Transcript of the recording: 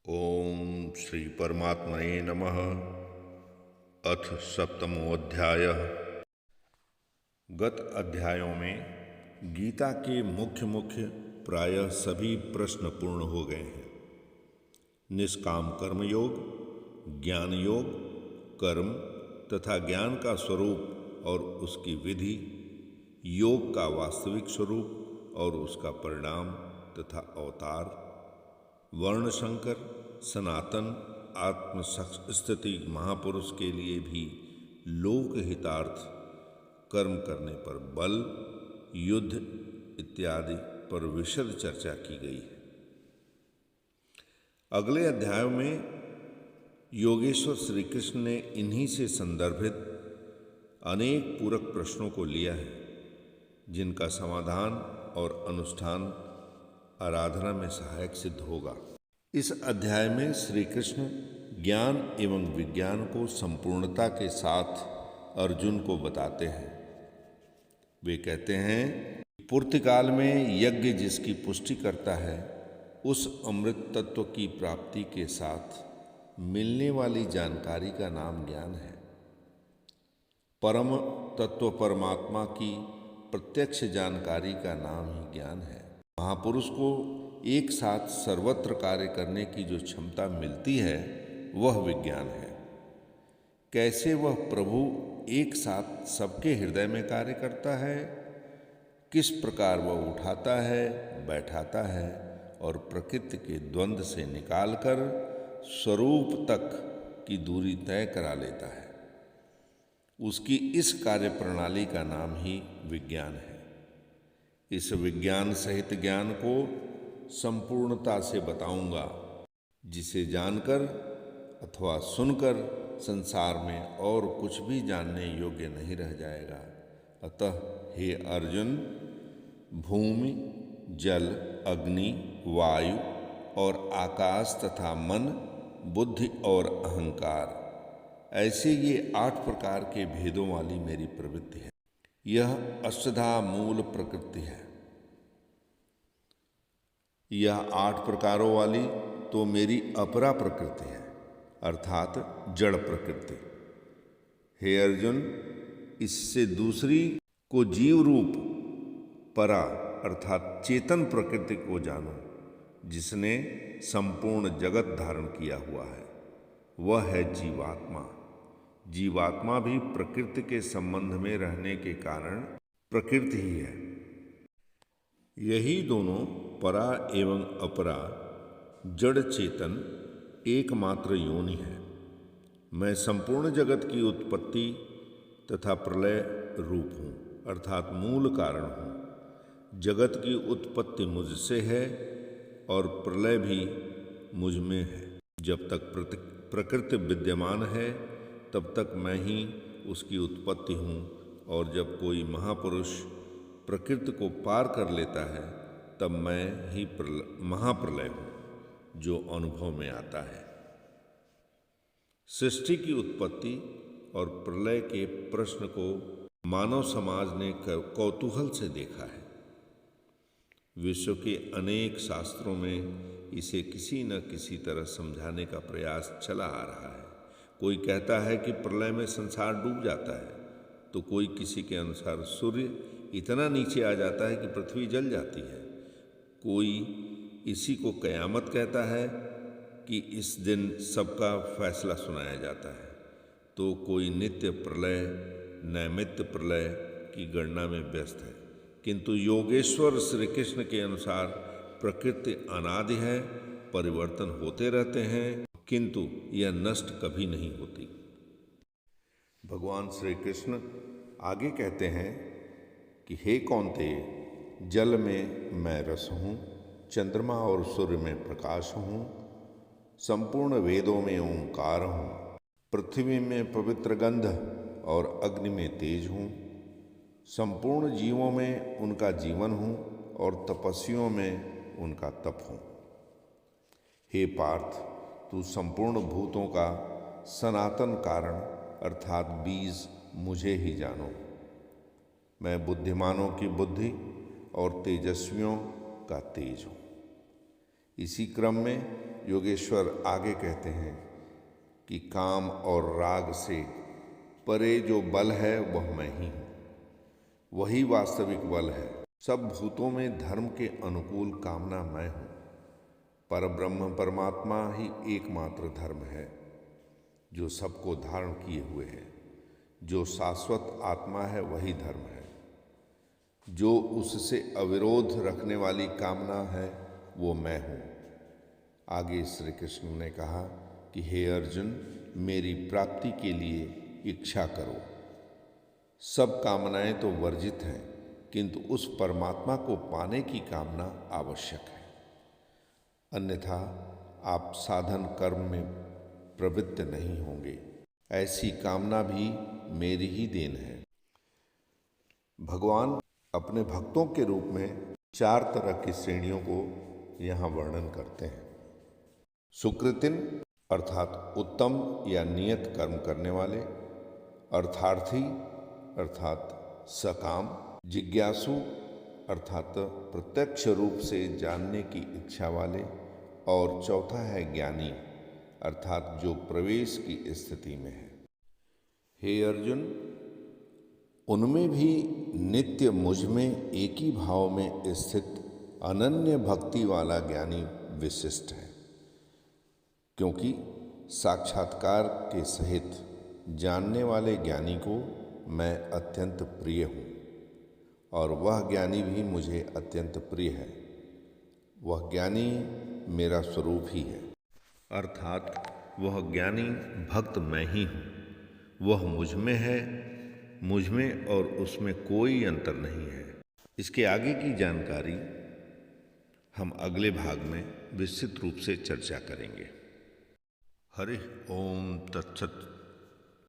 ओम श्री परमात्मने नमः। अथ सप्तमोऽध्यायः। गत अध्यायों में गीता के मुख्य प्रायः सभी प्रश्न पूर्ण हो गए हैं। निष्काम कर्मयोग, ज्ञान योग, कर्म तथा ज्ञान का स्वरूप और उसकी विधि, योग का वास्तविक स्वरूप और उसका परिणाम तथा अवतार, वर्णशंकर, सनातन आत्म स्थिति महापुरुष के लिए भी लोकहितार्थ, कर्म करने पर बल, युद्ध इत्यादि पर विशद चर्चा की गई है। अगले अध्यायों में योगेश्वर श्री कृष्ण ने इन्हीं से संदर्भित अनेक पूरक प्रश्नों को लिया है, जिनका समाधान और अनुष्ठान आराधना में सहायक सिद्ध होगा। इस अध्याय में श्री कृष्ण ज्ञान एवं विज्ञान को संपूर्णता के साथ अर्जुन को बताते हैं। वे कहते हैं, पूर्तिकाल में यज्ञ जिसकी पुष्टि करता है, उस अमृत तत्व की प्राप्ति के साथ मिलने वाली जानकारी का नाम ज्ञान है। परम तत्व परमात्मा की प्रत्यक्ष जानकारी का नाम ही ज्ञान है। महापुरुष को एक साथ सर्वत्र कार्य करने की जो क्षमता मिलती है, वह विज्ञान है। कैसे वह प्रभु एक साथ सबके हृदय में कार्य करता है, किस प्रकार वह उठाता है, बैठाता है और प्रकृति के द्वंद्व से निकालकर स्वरूप तक की दूरी तय करा लेता है, उसकी इस कार्य प्रणाली का नाम ही विज्ञान है। इस विज्ञान सहित ज्ञान को संपूर्णता से बताऊंगा, जिसे जानकर अथवा सुनकर संसार में और कुछ भी जानने योग्य नहीं रह जाएगा। अतः हे अर्जुन, भूमि, जल, अग्नि, वायु और आकाश तथा मन, बुद्धि और अहंकार, ऐसे ये 8 प्रकार के भेदों वाली मेरी प्रवृत्ति है। यह अष्टधा मूल प्रकृति है। यह 8 प्रकारों वाली तो मेरी अपरा प्रकृति है, अर्थात जड़ प्रकृति। हे अर्जुन, इससे दूसरी को जीव रूप परा अर्थात चेतन प्रकृति को जानो, जिसने संपूर्ण जगत धारण किया हुआ है। वह है जीवात्मा। जीवात्मा भी प्रकृति के संबंध में रहने के कारण प्रकृति ही है। यही दोनों परा एवं अपरा जड़ चेतन एकमात्र योनि है। मैं संपूर्ण जगत की उत्पत्ति तथा प्रलय रूप हूँ, अर्थात मूल कारण हूँ। जगत की उत्पत्ति मुझसे है और प्रलय भी मुझ में है। जब तक प्रकृति विद्यमान है, तब तक मैं ही उसकी उत्पत्ति हूँ, और जब कोई महापुरुष प्रकृति को पार कर लेता है, तब मैं ही महाप्रलय हूँ, जो अनुभव में आता है। सृष्टि की उत्पत्ति और प्रलय के प्रश्न को मानव समाज ने कौतूहल से देखा है। विश्व के अनेक शास्त्रों में इसे किसी न किसी तरह समझाने का प्रयास चला आ रहा है। कोई कहता है कि प्रलय में संसार डूब जाता है, तो कोई किसी के अनुसार सूर्य इतना नीचे आ जाता है कि पृथ्वी जल जाती है। कोई इसी को कयामत कहता है कि इस दिन सबका फैसला सुनाया जाता है। तो कोई नित्य प्रलय, नैमित्य प्रलय की गणना में व्यस्त है। किंतु योगेश्वर श्री कृष्ण के अनुसार प्रकृति अनादि है, परिवर्तन होते रहते हैं, किंतु यह नष्ट कभी नहीं होती। भगवान श्री कृष्ण आगे कहते हैं कि हे कौन्तेय, जल में मैं रस हूँ, चंद्रमा और सूर्य में प्रकाश हूँ, संपूर्ण वेदों में ओंकार हूँ, पृथ्वी में पवित्र गंध और अग्नि में तेज हूँ, संपूर्ण जीवों में उनका जीवन हूँ और तपस्वियों में उनका तप हूँ। हे पार्थ, तू संपूर्ण भूतों का सनातन कारण अर्थात बीज मुझे ही जानो। मैं बुद्धिमानों की बुद्धि और तेजस्वियों का तेज हूँ। इसी क्रम में योगेश्वर आगे कहते हैं कि काम और राग से परे जो बल है वह मैं ही हूँ, वही वास्तविक बल है। सब भूतों में धर्म के अनुकूल कामना मैं हूँ। परब्रह्म परमात्मा ही एकमात्र धर्म है जो सबको धारण किए हुए है। जो शाश्वत आत्मा है वही धर्म है। जो उससे अविरोध रखने वाली कामना है वो मैं हूँ। आगे श्री कृष्ण ने कहा कि हे अर्जुन, मेरी प्राप्ति के लिए इच्छा करो। सब कामनाएं तो वर्जित हैं, किंतु उस परमात्मा को पाने की कामना आवश्यक है, अन्यथा आप साधन कर्म में प्रवृत्त नहीं होंगे। ऐसी कामना भी मेरी ही देन है। भगवान अपने भक्तों के रूप में 4 तरह की श्रेणियों को यहाँ वर्णन करते हैं। सुकृतिन अर्थात उत्तम या नियत कर्म करने वाले, अर्थार्थी अर्थात सकाम, जिज्ञासु अर्थात प्रत्यक्ष रूप से जानने की इच्छा वाले, और चौथा है ज्ञानी अर्थात जो प्रवेश की स्थिति में है। हे अर्जुन, उनमें भी नित्य मुझ में एक ही भाव में स्थित अनन्य भक्ति वाला ज्ञानी विशिष्ट है, क्योंकि साक्षात्कार के सहित जानने वाले ज्ञानी को मैं अत्यंत प्रिय हूँ, और वह ज्ञानी भी मुझे अत्यंत प्रिय है। वह ज्ञानी मेरा स्वरूप ही है, अर्थात वह ज्ञानी भक्त मैं ही हूँ। वह मुझ में है, मुझ में और उसमें कोई अंतर नहीं है। इसके आगे की जानकारी हम अगले भाग में विस्तृत रूप से चर्चा करेंगे। हरि ओम तत्सत।